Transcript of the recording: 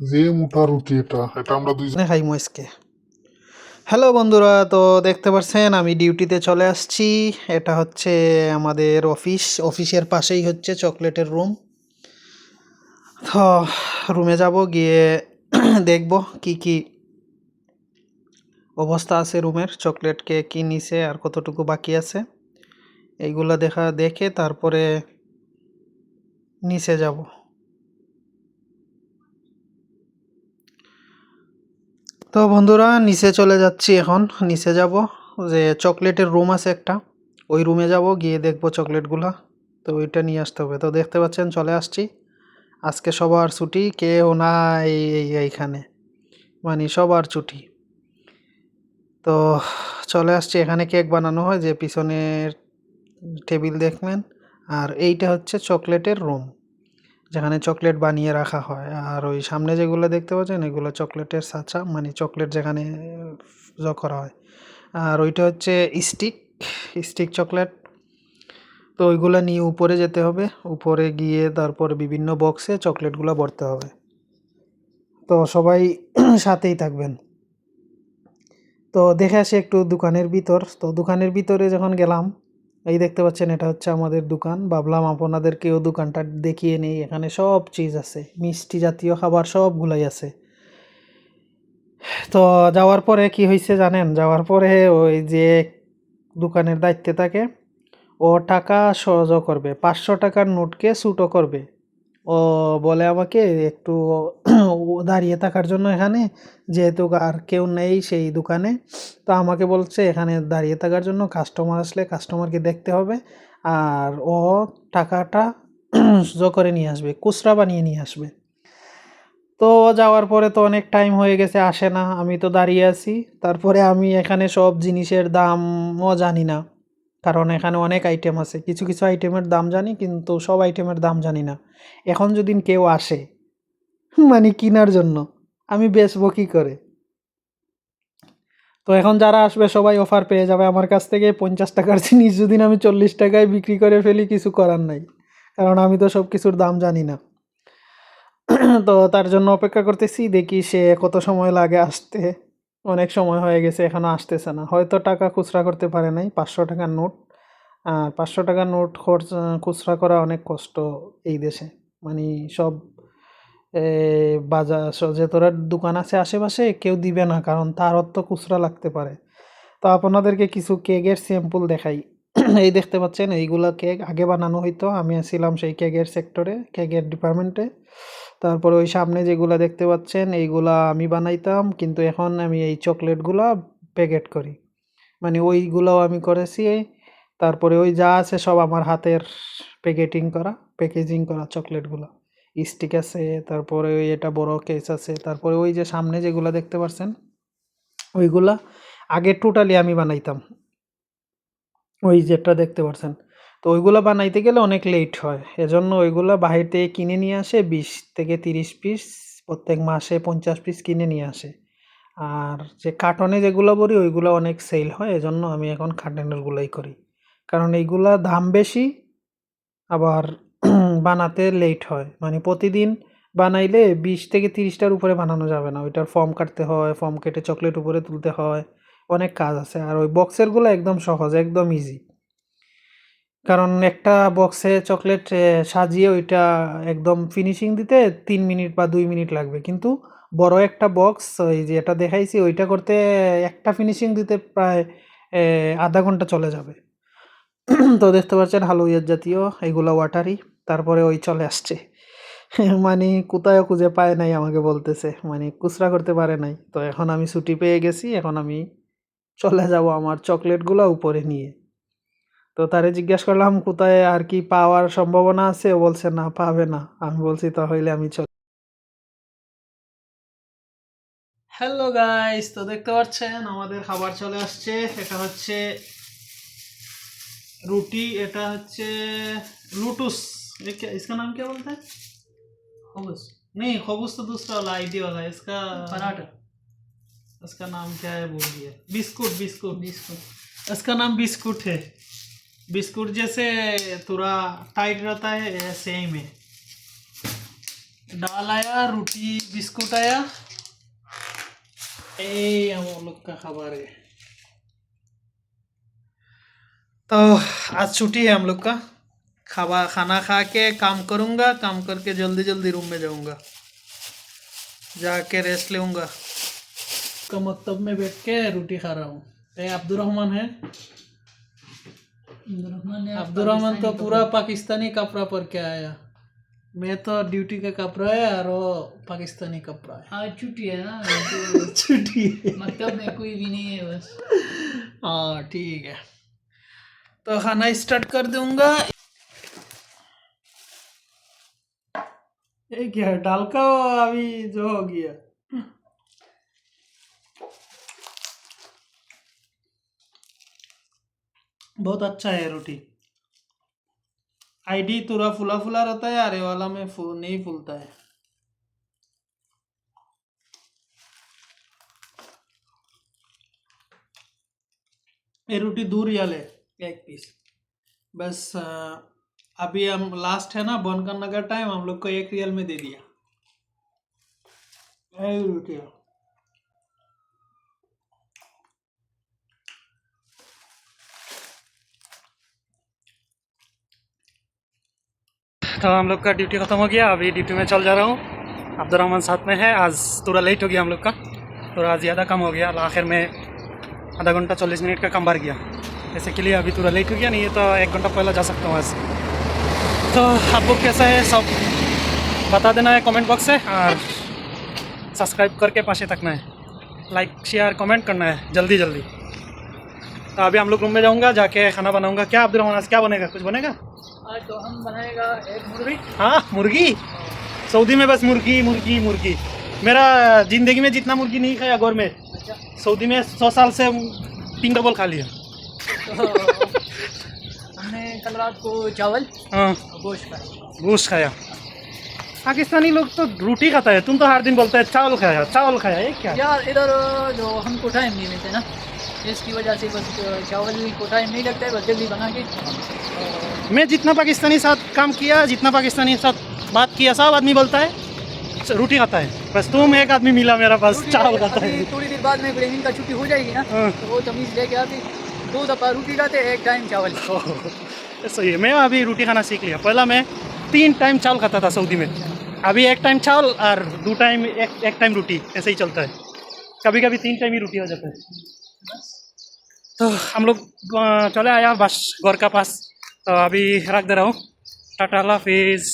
যে মোটা রুটি এটা এটা আমরা দুইজন খাইমু আজকে। হ্যালো বন্ধুরা, তো দেখতে পাচ্ছেন আমি ডিউটিতে চলে আসছি। এটা হচ্ছে আমাদের অফিসের পাশেই হচ্ছে চকলেটের রুম। তো রুমে যাব, গিয়ে দেখব কি কি অবস্থা আছে রুমের, চকলেট কে কি নিছে আর কতটুকু বাকি আছে, এইগুলা দেখে তারপরে নিচে যাব। তো বন্ধুরা নিচে চলে যাচ্ছি এখন। নিচে যাব, যে চকলেটের রুম আছে একটা, ওই রুমে যাব, গিয়ে দেখবো চকলেটগুলা। তো ওইটা নিয়ে আসতে হবে। তো দেখতে পাচ্ছেন চলে আসছি। আজকে সবার ছুটি, কেউ নাই এইখানে, মানে সবার ছুটি। তো চলে আসছি, এখানে কেক বানানো হয়, যে পিছনের টেবিল দেখবেন। আর এইটা হচ্ছে চকলেটের রুম, যেখানে চকলেট বানিয়ে রাখা হয়। আর ওই সামনে যেগুলো দেখতে পাচ্ছেন এগুলো চকলেটের ছাঁচা, মানে চকলেট যেখানে করা হয়। আর ওইটা হচ্ছে স্টিক স্টিক চকলেট। তো ওইগুলা নিয়ে উপরে যেতে হবে, উপরে গিয়ে তারপর বিভিন্ন বক্সে চকলেটগুলো ভরতে হবে। তো সবাই সাথেই থাকবেন। তো দেখে আসি একটু দোকানের ভিতর। তো দোকানের ভিতরে যখন গেলাম, এই দেখতে পাচ্ছেন এটা হচ্ছে আমাদের দোকান। ভাবলাম আপনাদেরকেও দোকানটা দেখিয়ে নেই। এখানে সব চিজ আছে, মিষ্টি জাতীয় খাবার সবগুলাই আছে। তো যাওয়ার পরে কি হয়েছে জানেন? যাওয়ার পরে ওই যে দোকানের দায়িত্বে থাকে, ও টাকা সহজ করবে, 500 টাকার নোটকে ছোটো করবে। ও বলে আমাকে একটু দাঁড়িয়ে থাকার জন্য এখানে, যেহেতু আর কেউ নেই সেই দোকানে। তো আমাকে বলছে এখানে দাঁড়িয়ে থাকার জন্য, কাস্টমার আসলে কাস্টমারকে দেখতে হবে। আর ও টাকাটা করে নিয়ে আসবে, খুচরা বানিয়ে নিয়ে আসবে। তো যাওয়ার পরে তো অনেক টাইম হয়ে গেছে, আসে না। আমি তো দাঁড়িয়ে আছি। তারপরে আমি এখানে সব জিনিসের দামও জানি না, কারণ এখানে অনেক আইটেম আছে। কিছু কিছু আইটেমের দাম জানি, কিন্তু সব আইটেমের দাম জানি না। এখন যদি কেউ আসে মানে কিনার জন্য, আমি বেচবো কি করে? তো এখন যারা আসবে সবাই অফার পেয়ে যাবে আমার কাছ থেকে। 50 টাকার জিনিস যদি আমি 40 টাকায় বিক্রি করে ফেলি, কিছু করার নাই, কারণ আমি তো সব কিছুর দাম জানি না। তো তার জন্য অপেক্ষা করতেছি, দেখি সে কত সময় লাগে আসতে। অনেক সময় হয়ে গেছে, এখনো আসতেছে না। হয়তো টাকা খুচরা করতে পারে নাই, 500 টাকার নোট। আর 500 টাকার নোট খুচরা করা অনেক কষ্ট এই দেশে। মানে সব বাজার যে তোরা দোকান আছে আশেপাশে, কেউ দিবে না, কারণ তার তো খুচরা লাগতে পারে। তো আপনাদেরকে কিছু কেকের স্যাম্পল দেখাই। এই দেখতে পাচ্ছেন, এইগুলা কেক আগে বানানো হইতো। আমি ছিলাম সেই কেকের সেক্টরে, কেকের ডিপার্টমেন্টে। তারপরে ওই সামনে যেগুলা দেখতে পাচ্ছেন এইগুলা আমি বানাইতাম, কিন্তু এখন আমি এই চকলেটগুলা প্যাকেট করি, মানে ওইগুলাও আমি করেছি। তারপরে ওই যা আছে সব আমার হাতের প্যাকেজিং করা চকলেটগুলা। স্টিক আছে, তারপরে ওই এটা বড় কেস আছে, তারপরে ওই যে সামনে যেগুলা দেখতে পাচ্ছেন ওইগুলা আগে টোটালি আমি বানাইতাম, ওই যেটা দেখতে পাচ্ছেন। তো ওইগুলা বানাইতে গেলে অনেক লেট হয়, এজন্য ওইগুলা বাহির থেকে কিনে নিয়ে আসে, 20 থেকে 30 পিস প্রত্যেক মাসে, 50 পিস কিনে নিয়ে আসে। আর যে কার্টনে যেগুলো বলি ওইগুলো অনেক সেল হয়, এজন্য আমি এখন কার্টনেরগুলাই করি, কারণ এইগুলা দাম বেশি, আবার বানাতে লেট হয়। মানে প্রতিদিন বানাইলে 20 থেকে 30টার উপরে বানানো যাবে না, ওইটার ফর্ম কাটতে হয়, ফর্ম কেটে চকলেট উপরে তুলতে হয়, অনেক কাজ আছে। আর ওই বক্সেরগুলো একদম সহজ, একদম ইজি, কারণ একটা বক্সে চকলেট সাজিয়ে ওইটা একদম ফিনিশিং দিতে 3 মিনিট বা 2 মিনিট লাগবে। কিন্তু বড় একটা বক্স, ওই যে এটা দেখাইছি, ওইটা করতে একটা ফিনিশিং দিতে প্রায় আধা ঘন্টা চলে যাবে। তো দেখতে পাচ্ছেন হালুইয়ার জাতীয় এগুলা ওয়াটারি। তারপরে ওই চলে আসছে। মানে কোথায় খুঁজে পায় নাই আমাকে বলতেছে, মানে খুচরা করতে পারে নাই। তো এখন আমি ছুটি পেয়ে গেছি, এখন আমি চলে যাব আমার চকলেটগুলা উপরে নিয়ে। তো তারে জিজ্ঞেস করলাম কোথায় আর কি পাওয়ার সম্ভাবনা আছে, ও বলছে না, পাবে না। আমি বলছি তাহলে আমি চল। হ্যালো গাইস, তো দেখতে পাচ্ছেন আমাদের খাবার চলে আসছে। এটা হচ্ছে रोटी, এটা হচ্ছে लूटूस। इसका नाम क्या बोलते हैं? खबूस। नहीं, खबूस तो दूसरा वाला आईडी वाला है। इसका पराठा, इसका नाम क्या है भूल गया। बिस्कुट बिस्कुट बिस्कुट, इसका नाम बिस्कुट है। बिस्कुट जैसे थोड़ा टाइट रहता है, सेम है। दाल आया, रोटी बिस्कुट आया। ये हम लोग का खबर है। तो आज छुट्टी है हम लोग का। खाना खा के काम करूँगा, काम करके जल्दी जल्दी रूम में जाऊँगा, जाके रेस्ट लूँगा। का मकतब में बैठ के रोटी खा रहा हूँ। ये अब्दुर्रहमान है। अब्दुर्रहमान तो पूरा पाकिस्तानी कपड़ा पर के आया। मैं तो ड्यूटी का कपड़ा है और वो पाकिस्तानी कपड़ा है। आज छुट्टी है ना तो छुट्टी है। मतलब में कोई भी नहीं है बस। हाँ ठीक है, तो खाना स्टार्ट कर दूंगा। ये क्या है, दाल का अभी जो हो गया। बहुत अच्छा है रोटी। आईडी थोड़ा फुला फुला रहता है, अरे वाला में नहीं फूलता है। ये रोटी दूर ही ले एक पीस बस। अभी हम लास्ट है ना बंद करने का टाइम, हम लोग को 1 रियल में दे दिया। यही रोटी है। तो हम लोग का ड्यूटी ख़त्म हो गया, अभी ड्यूटी में चल जा रहा हूँ। अब्दुर्रहमान साथ में है। आज थोड़ा लेट हो गया हम लोग का, थोड़ा ज़्यादा कम हो गया। आखिर में आधा घंटा 40 मिनट का कम बढ़ गया। जैसे के लिए अभी थोड़ा लेट हो गया, नहीं है तो 1 घंटा पहले जा सकता हूँ आज। तो आप लोग कैसा है सब बता देना है कमेंट बॉक्स से, और सब्सक्राइब करके पासे तकना है, लाइक शेयर कमेंट करना है जल्दी जल्दी। तो अभी हम लोग रूम में जाऊँगा, जाके खाना बनाऊँगा। क्या अब्दुर्रहमान आज क्या बनेगा, कुछ बनेगा? आज तो हम बनाएगा एक मुर्गी। हाँ मुर्गी। सऊदी में बस मुर्गी मुर्गी मुर्गी। मेरा ज़िंदगी में जितना मुर्गी नहीं खाया गौर में, सऊदी में 100 साल से 3 डबल खा लिया। तो हमने कल रात को चावल हाँ और गोश्त खाया। गोश्त खाया। पाकिस्तानी लोग तो रोटी खाता है, तुम तो हर दिन बोलते है चावल खाया चावल खाया। ये क्या? यार इधर जो हमको टाइम नहीं मिलते ना, इसकी वजह से बस चावल को टाइम नहीं लगता है, बस जल्दी बना के। मैं जितना पाकिस्तानी साथ काम किया, जितना पाकिस्तानी साथ बात किया, सब आदमी बोलता है रोटी खाता है। बस तुम एक आदमी मिला मेरा पास चावल खाता है। अभी थोड़ी देर बाद में ब्रेनिंग का छुट्टी हो जाएगी ना, हाँ। तो वो तमीज़ लेके आती 2 दफ़ा रोटी खाते, 1 टाइम चावल। सही है। मैं अभी रोटी खाना सीख लिया। पहला मैं 3 टाइम चावल खाता था सऊदी में, अभी 1 टाइम चावल और 2 टाइम एक टाइम रोटी, ऐसे ही चलता है। कभी कभी 3 टाइम ही रोटी हो जाता है। तो हम लोग चले आया बस घर का पास, तो अभी रख दे रहा हूँ। टाटा अल्लाह हाफिज़।